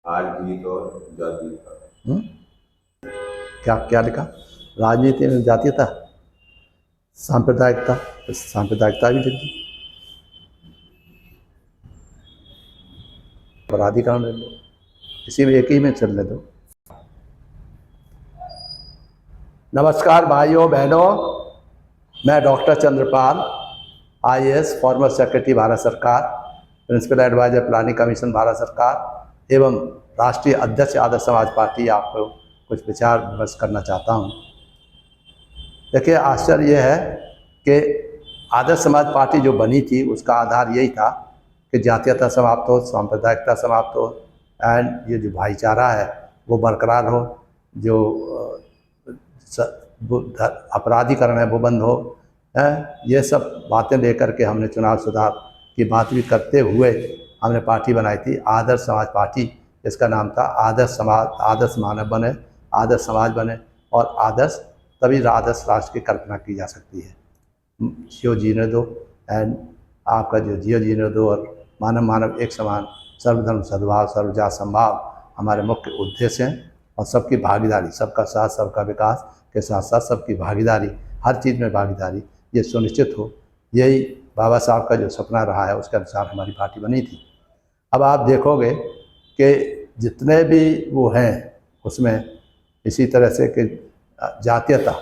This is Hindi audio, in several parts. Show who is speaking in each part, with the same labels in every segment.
Speaker 1: आज जीत और जाति का।
Speaker 2: हम्म? क्या क्या लिखा? राजनीति में जातीयता, सांप्रदायिकता, तो सांप्रदायिकता भी लिख दी। अपराधीकरण ले लो, इसी में एक ही में चलने दो। नमस्कार भाइयों बहनों, मैं doctor Chandrapal, IAS, former secretary Bharat सरकार, principal adviser planning commission Bharat सरकार एवं राष्ट्रीय अध्यक्ष आदर्श समाज पार्टी आपको कुछ विचार विमर्श करना चाहता हूँ। देखिए, आश्चर्य यह है कि आदर्श समाज पार्टी जो बनी थी उसका आधार यही था कि जातीयता समाप्त हो, सांप्रदायिकता समाप्त हो एंड ये जो भाईचारा है वो बरकरार हो, जो अपराधीकरण है वो बंद हो। ये सब बातें लेकर के हमने चुनाव सुधार की बात भी करते हुए हमने पार्टी बनाई थी आदर्श समाज पार्टी। इसका नाम था आदर्श समाज, आदर्श मानव बने, आदर्श समाज बने और आदर्श तभी आदर्श राष्ट्र की कल्पना की जा सकती है। जियो जीने दो एंड आपका जो जियो जीने दो और मानव मानव एक समान, सर्वधर्म सद्भाव, सर्वजात संभाव हमारे मुख्य उद्देश्य हैं। और सबकी भागीदारी, सबका साथ सबका विकास के साथ साथ सबकी भागीदारी, हर चीज़ में भागीदारी ये सुनिश्चित हो, यही बाबा साहब का जो सपना रहा है उसके अनुसार हमारी पार्टी बनी थी। अब आप देखोगे कि जितने भी वो हैं उसमें इसी तरह से कि जातीयता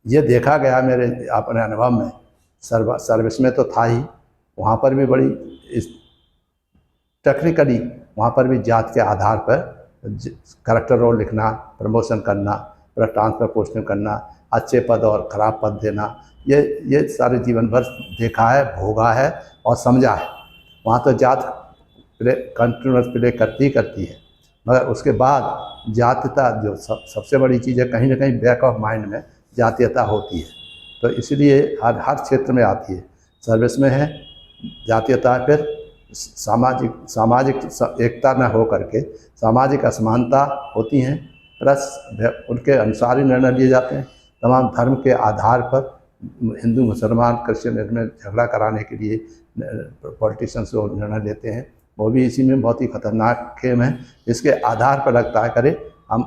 Speaker 2: ये देखा गया मेरे अपने अनुभव में। सर्विस में तो था ही, वहाँ पर भी बड़ी इस टेक्निकली वहाँ पर भी जात के आधार पर करेक्टर रोल लिखना, प्रमोशन करना, फिर ट्रांसफर पोस्टिंग करना, अच्छे पद और ख़राब पद देना, ये सारे जीवन भर देखा है, भोगा है और समझा है। वहाँ तो जात कंटिन्यूस प्ले करती है, मगर उसके बाद जातीयता जो सबसे बड़ी चीज़ है, कहीं ना कहीं बैक ऑफ माइंड में जातीयता होती है। तो इसलिए हर क्षेत्र में आती है, सर्विस में है जातीयता, फिर सामाजिक एकता न हो करके सामाजिक असमानता होती हैं, प्लस उनके अनुसार ही निर्णय लिए जाते हैं। तमाम धर्म के आधार पर हिंदू मुसलमान क्रिश्चियन इनमें झगड़ा कराने के लिए पॉलिटिशियंस जो निर्णय लेते हैं वो भी इसी में बहुत ही खतरनाक खेम है। इसके आधार पर लगता है करे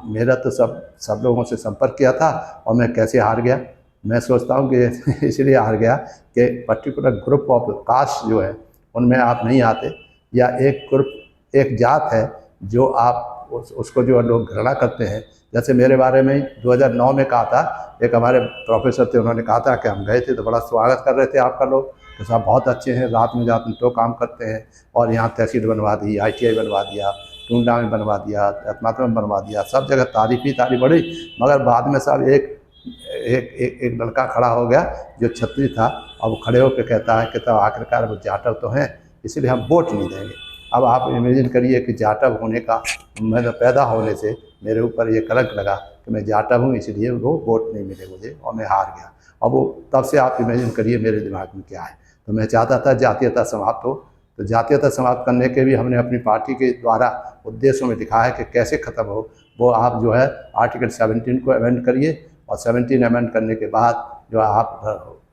Speaker 2: मेरा तो सब लोगों से संपर्क किया था और मैं कैसे हार गया। मैं सोचता हूँ कि इसलिए हार गया कि पर्टिकुलर ग्रुप ऑफ कास्ट जो है उनमें आप नहीं आते, या एक ग्रुप एक जात है जो आप उसको जो लोग घृणा करते हैं। जैसे मेरे बारे में 2009 में कहा था, एक हमारे प्रोफेसर थे, उन्होंने कहा था कि हम गए थे तो बड़ा स्वागत कर रहे थे आपका लोग, तो साहब बहुत अच्छे हैं, रात में जाते तो काम करते हैं और यहाँ तहसील बनवा दी, ITI बनवा दिया, टूंडा में बनवा दिया, रत्नापुर में बनवा दिया, सब जगह तारीफ ही तारीफ बढ़ी। मगर बाद में साहब एक लड़का खड़ा हो गया जो छत्री था, अब वो खड़े होकर कहता है कि तब आखिरकार वो जाटव तो हैं इसलिए हम वोट नहीं देंगे। अब आप इमेजिन करिए कि जाटव होने का, मैं पैदा होने से मेरे ऊपर ये कलंक लगा कि मैं जाटव हूँ इसलिए वो वोट नहीं मिले मुझे और मैं हार गया। अब वो तब से आप इमेजिन करिए मेरे दिमाग में क्या है। तो मैं चाहता था जातीयता समाप्त हो, तो जातीयता समाप्त करने के भी हमने अपनी पार्टी के द्वारा उद्देश्यों में लिखा है कि कैसे ख़त्म हो। वो आप जो है आर्टिकल 17 को अमेंड करिए और 17 अमेंड करने के बाद जो आप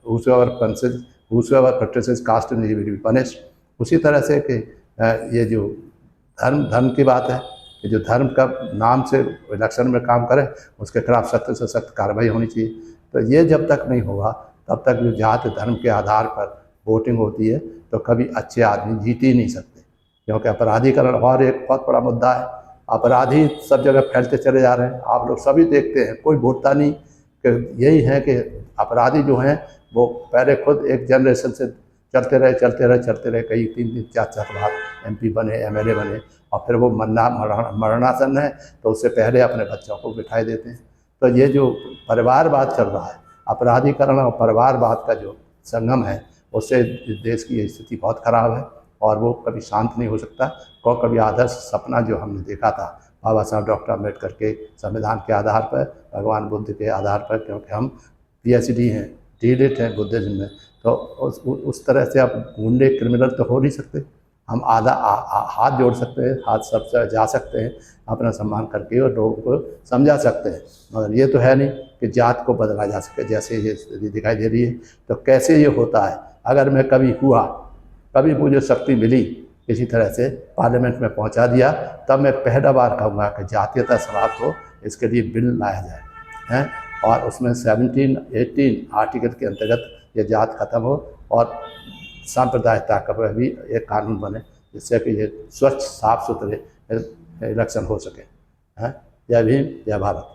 Speaker 2: whosoever practices caste will be punished। उसी तरह से कि ये जो धर्म की बात है कि जो धर्म का नाम से इलेक्शन में काम करे उसके खिलाफ सख्त से सख्त कार्रवाई होनी चाहिए। तो ये जब तक नहीं होगा तब तक जो जात धर्म के आधार पर वोटिंग होती है तो कभी अच्छे आदमी जीत ही नहीं सकते, क्योंकि अपराधीकरण और एक बहुत बड़ा मुद्दा है। अपराधी सब जगह फैलते चले जा रहे हैं, आप लोग सभी देखते हैं, कोई भूलता नहीं कि यही है कि अपराधी जो हैं वो पहले खुद एक जनरेशन से चलते रहे, कई 3 4 बार MP बने, MLA बने, और फिर वो मरणासन है तो उससे पहले अपने बच्चों को बिठाए देते हैं। तो ये जो परिवारवाद चल रहा है, अपराधीकरण और परिवारवाद का जो संगम है, उससे देश की स्थिति बहुत खराब है और वो कभी शांत नहीं हो सकता। और कभी आदर्श सपना जो हमने देखा था बाबा साहब डॉक्टर अम्बेडकर के संविधान के आधार पर, भगवान बुद्ध के आधार पर, क्योंकि हम PhD हैं, डीलिट हैं बुद्धिज्म में, तो उस तरह से आप गुंडे क्रिमिनल तो हो नहीं सकते। हम हाथ जोड़ सकते हैं, हाथ सबसे जा सकते हैं अपना सम्मान करके और लोगों को समझा सकते हैं, मगर ये तो है नहीं कि जात को बदला जा सके जैसे ये स्थिति दिखाई दे रही है। तो कैसे ये होता है? अगर मैं कभी मुझे शक्ति मिली किसी तरह से पार्लियामेंट में पहुंचा दिया, तब मैं पहला बार कहूँगा कि जातीयता समाप्त हो, इसके लिए बिल लाया जाए हैं, और उसमें 17-18 आर्टिकल के अंतर्गत ये जात खत्म हो और सांप्रदायिकता का भी एक कानून बने, जिससे कि ये स्वच्छ साफ सुथरे इलेक्शन हो सके हैं। जय भीम, जय भारत।